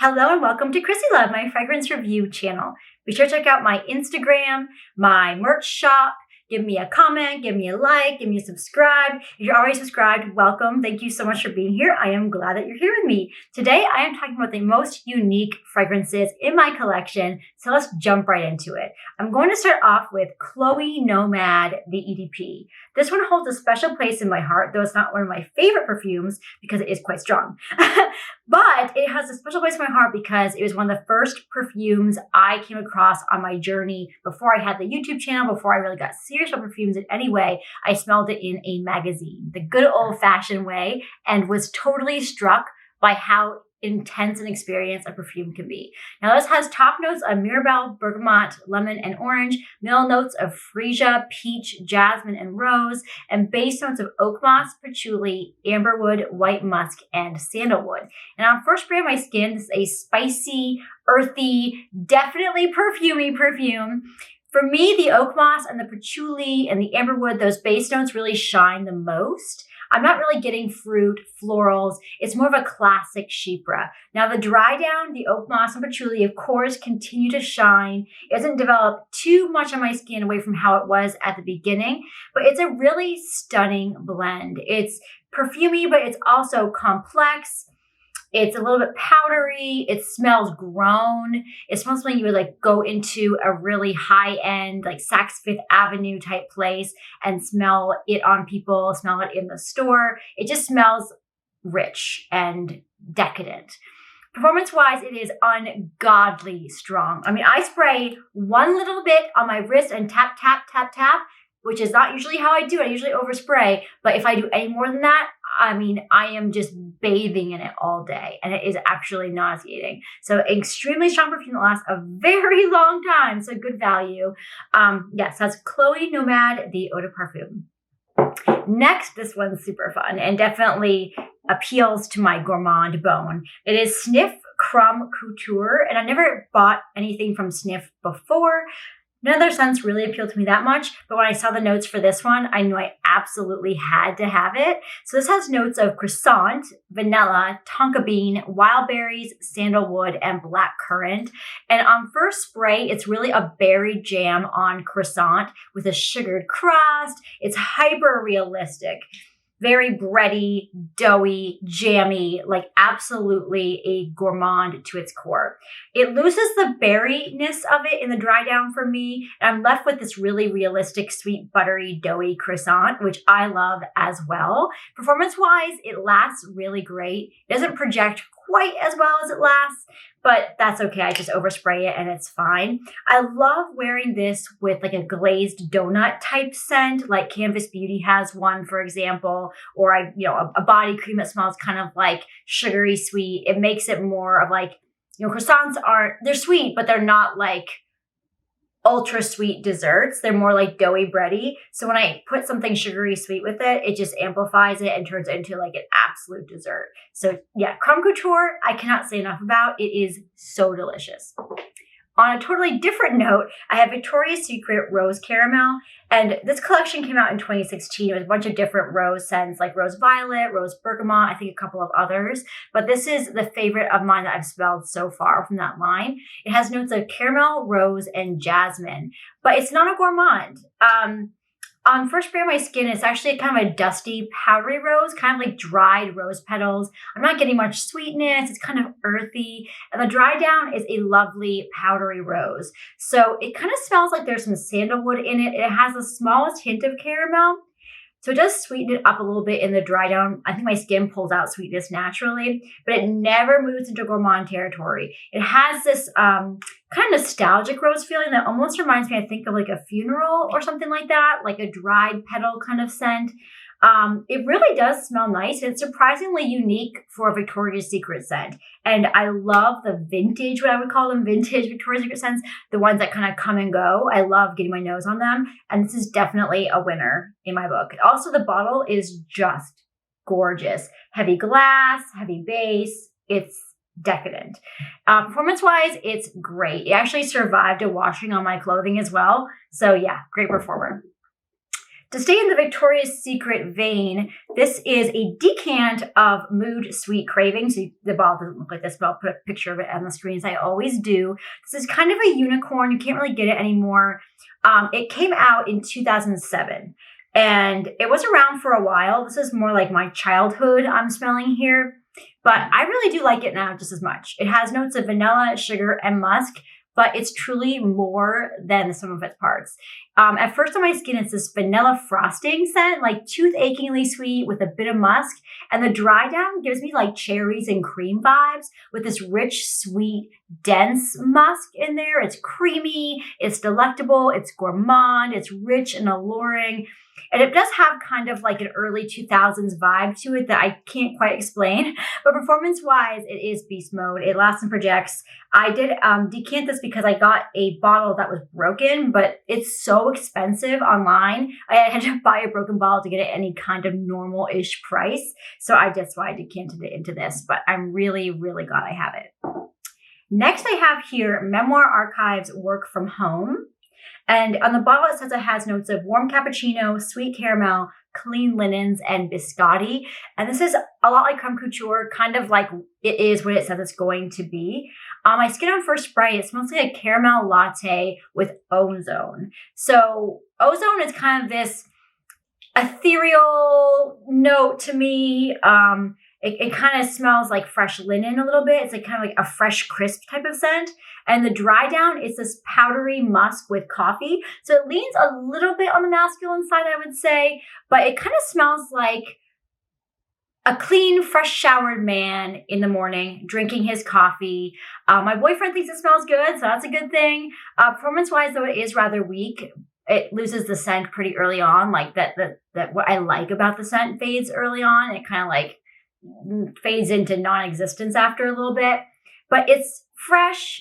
Hello and welcome to Chrissy Love, my fragrance review channel. Be sure to check out my Instagram, my merch shop. Give me a comment, give me a like, give me a subscribe. If you're already subscribed, welcome. Thank you so much for being here. I am glad that you're here with me. Today, I am talking about the most unique fragrances in my collection. So let's jump right into it. I'm going to start off with Chloe Nomade the EDP. This one holds a special place in my heart, though it's not one of my favorite perfumes because it is quite strong. But it has a special place in my heart because it was one of the first perfumes I came across on my journey before I had the YouTube channel, before I really got serious about perfumes in any way. I smelled it in a magazine, the good old-fashioned way, and was totally struck by how intense an experience a perfume can be. Now this has top notes of Mirabelle, bergamot, lemon, and orange, middle notes of freesia, peach, jasmine, and rose, and base notes of oak moss, patchouli, amberwood, white musk, and sandalwood. And on first spray on my skin, this is a spicy, earthy, definitely perfumey perfume. For me, the oak moss and the patchouli and the amberwood, those base notes really shine the most. I'm not really getting fruit, florals. It's more of a classic chypre. Now the dry down, the oak moss and patchouli, of course, continue to shine. It doesn't develop too much on my skin away from how it was at the beginning, but it's a really stunning blend. It's perfumey, but it's also complex. It's a little bit powdery. It smells grown. It smells like you would like go into a really high end, like Saks Fifth Avenue type place and smell it on people, smell it in the store. It just smells rich and decadent. Performance-wise, it is ungodly strong. I mean, I spray one little bit on my wrist and tap, tap, tap, tap, which is not usually how I do it. I usually overspray. But if I do any more than that, I mean, I am just bathing in it all day, and it is actually nauseating. So extremely strong perfume that lasts a very long time. So good value. Yes, that's Chloe Nomade, the Eau de Parfum. Next, this one's super fun and definitely appeals to my gourmand bone. It is Snif Crumb Couture, and I never bought anything from Snif before. None of their scents really appealed to me that much, but when I saw the notes for this one, I knew I absolutely had to have it. So this has notes of croissant, vanilla, tonka bean, wild berries, sandalwood, and black currant. And on first spray, it's really a berry jam on croissant with a sugared crust. It's hyper realistic. Very bready, doughy, jammy, like absolutely a gourmand to its core. It loses the berryness of it in the dry down for me, and I'm left with this really realistic, sweet, buttery, doughy croissant, which I love as well. Performance-wise, it lasts really great. It doesn't project quite as well as it lasts, but that's okay. I just overspray it and it's fine. I love wearing this with like a glazed donut type scent, like Canvas Beauty has one, for example, or a body cream that smells kind of like sugary sweet. It makes it more of like, croissants they're sweet, but they're not like ultra sweet desserts. They're more like doughy bready. So when I put something sugary sweet with it, it just amplifies it and turns it into like an absolute dessert. So yeah, Crumb Couture, I cannot say enough about. It is so delicious. On a totally different note, I have Victoria's Secret Rose Caramel, and this collection came out in 2016. It was a bunch of different rose scents like Rose Violet, Rose Bergamot, I think a couple of others, but this is the favorite of mine that I've smelled so far from that line. It has notes of caramel, rose, and jasmine, but it's not a gourmand. On first spray on my skin, it's actually kind of a dusty, powdery rose, kind of like dried rose petals. I'm not getting much sweetness. It's kind of earthy. And the dry down is a lovely powdery rose. So it kind of smells like there's some sandalwood in it. It has the smallest hint of caramel. So it does sweeten it up a little bit in the dry down. I think my skin pulls out sweetness naturally, but it never moves into gourmand territory. It has this kind of nostalgic rose feeling that almost reminds me, I think, of like a funeral or something like that, like a dried petal kind of scent. It really does smell nice. It's surprisingly unique for a Victoria's Secret scent. And I love the vintage, what I would call them, vintage Victoria's Secret scents, the ones that kind of come and go. I love getting my nose on them. And this is definitely a winner in my book. Also, the bottle is just gorgeous. Heavy glass, heavy base. It's decadent. Performance-wise, it's great. It actually survived a washing on my clothing as well. So yeah, great performer. To stay in the Victoria's Secret vein, this is a decant of Mood Sweet Craving. So the bottle doesn't look like this, but I'll put a picture of it on the screen as I always do. This is kind of a unicorn. You can't really get it anymore. It came out in 2007 and it was around for a while. This is more like my childhood I'm smelling here, but I really do like it now just as much. It has notes of vanilla, sugar, and musk, but it's truly more than the sum of its parts. At first on my skin, it's this vanilla frosting scent, like tooth-achingly sweet with a bit of musk. And the dry down gives me like cherries and cream vibes with this rich, sweet, dense musk in there. It's creamy, it's delectable, it's gourmand, it's rich and alluring. And it does have kind of like an early 2000s vibe to it that I can't quite explain. But performance-wise, it is beast mode. It lasts and projects. I did decant this because I got a bottle that was broken, but it's so expensive online. I had to buy a broken bottle to get it at any kind of normal-ish price. So that's why I decanted it into this. But I'm really, really glad I have it. Next, I have here Memoire Archives Work From Home. And on the bottle, it says it has notes of warm cappuccino, sweet caramel, clean linens, and biscotti. And this is a lot like Crumb Couture, kind of like it is what it says it's going to be. My skin on first spray, it smells like a caramel latte with ozone. So ozone is kind of this ethereal note to me. It kind of smells like fresh linen a little bit. It's like kind of like a fresh, crisp type of scent. And the dry down is this powdery musk with coffee. So it leans a little bit on the masculine side, I would say, but it kind of smells like a clean, fresh showered man in the morning drinking his coffee. My boyfriend thinks it smells good, so that's a good thing. Performance-wise, though, it is rather weak. It loses the scent pretty early on. Like that what I like about the scent fades early on. It kind of like fades into non-existence after a little bit, but it's fresh.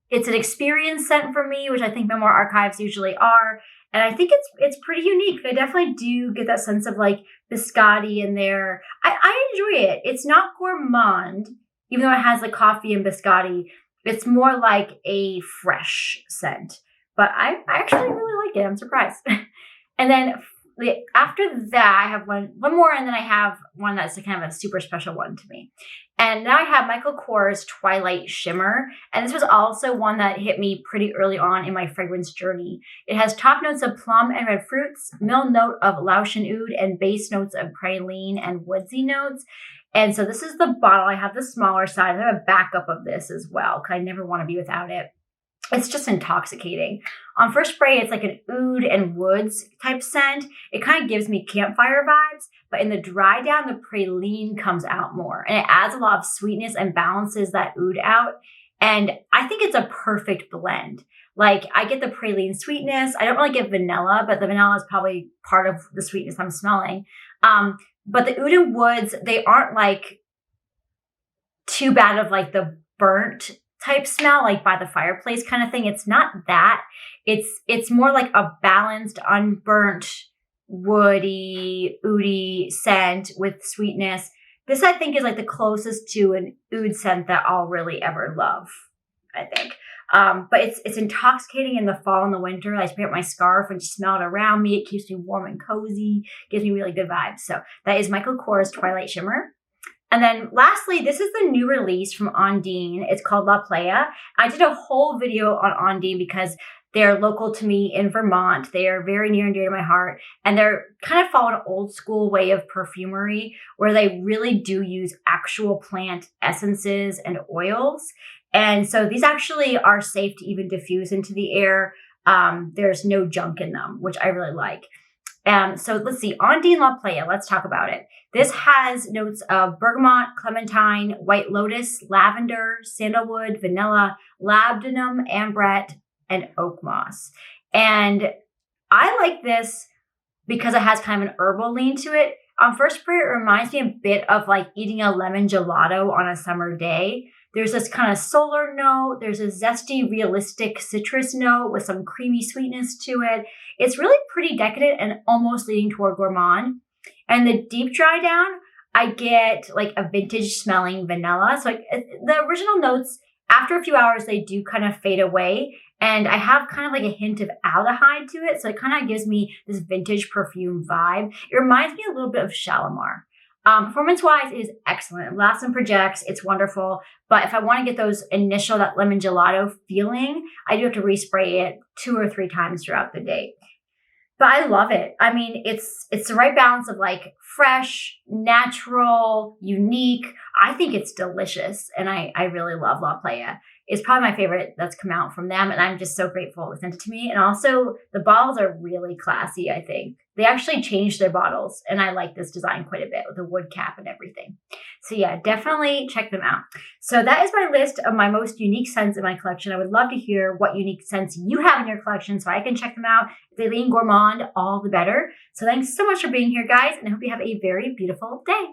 It's an experience scent for me, which I think Memoire Archives usually are, and I think it's pretty unique. I definitely do get that sense of like biscotti in there. I enjoy it. It's not gourmand, even though it has like coffee and biscotti. It's more like a fresh scent, but I actually really like it. I'm surprised. And then after that, I have one more, and then I have one that's kind of a super special one to me. And now I have Michael Kors Twilight Shimmer. And this was also one that hit me pretty early on in my fragrance journey. It has top notes of plum and red fruits, middle note of Laotian oud, and base notes of praline and woodsy notes. And so this is the bottle. I have the smaller size. I have a backup of this as well, because I never want to be without it. It's just intoxicating. On first spray, it's like an oud and woods type scent. It kind of gives me campfire vibes, but in the dry down, the praline comes out more. And it adds a lot of sweetness and balances that oud out. And I think it's a perfect blend. Like, I get the praline sweetness. I don't really get vanilla, but the vanilla is probably part of the sweetness I'm smelling. But the oud and woods, they aren't like too bad of like the burnt type smell, like by the fireplace kind of thing. It's not that. It's more like a balanced, unburnt, woody, oudy scent with sweetness. This, I think, is like the closest to an oud scent that I'll really ever love, I think. But it's intoxicating in the fall and the winter. I spray up my scarf and just smell it around me. It keeps me warm and cozy, gives me really good vibes. So that is Michael Kors Twilight Shimmer. And then lastly, this is the new release from Ondina. It's called La Playa. I did a whole video on Ondina because they're local to me in Vermont. They are very near and dear to my heart. And they're kind of follow an old school way of perfumery where they really do use actual plant essences and oils. And so these actually are safe to even diffuse into the air. There's no junk in them, which I really like. So let's see, Ondina La Playa, let's talk about it. This has notes of bergamot, clementine, white lotus, lavender, sandalwood, vanilla, labdanum, ambrette, and oak moss. And I like this because it has kind of an herbal lean to it. On first spray, it reminds me a bit of like eating a lemon gelato on a summer day. There's this kind of solar note. There's a zesty, realistic citrus note with some creamy sweetness to it. It's really pretty decadent and almost leaning toward gourmand. And the deep dry down, I get like a vintage smelling vanilla. So like the original notes, after a few hours, they do kind of fade away. And I have kind of like a hint of aldehyde to it. So it kind of gives me this vintage perfume vibe. It reminds me a little bit of Shalimar. Performance-wise, it is excellent. It lasts and projects. It's wonderful. But if I want to get those initial, that lemon gelato feeling, I do have to respray it 2 or 3 times throughout the day. But I love it. I mean, it's the right balance of like fresh, natural, unique. I think it's delicious. And I really love La Playa. It's probably my favorite that's come out from them. And I'm just so grateful they sent it to me. And also the bottles are really classy, I think. They actually changed their bottles. And I like this design quite a bit with the wood cap and everything. So yeah, definitely check them out. So that is my list of my most unique scents in my collection. I would love to hear what unique scents you have in your collection so I can check them out. If they lean gourmand, all the better. So thanks so much for being here, guys. And I hope you have a very beautiful day.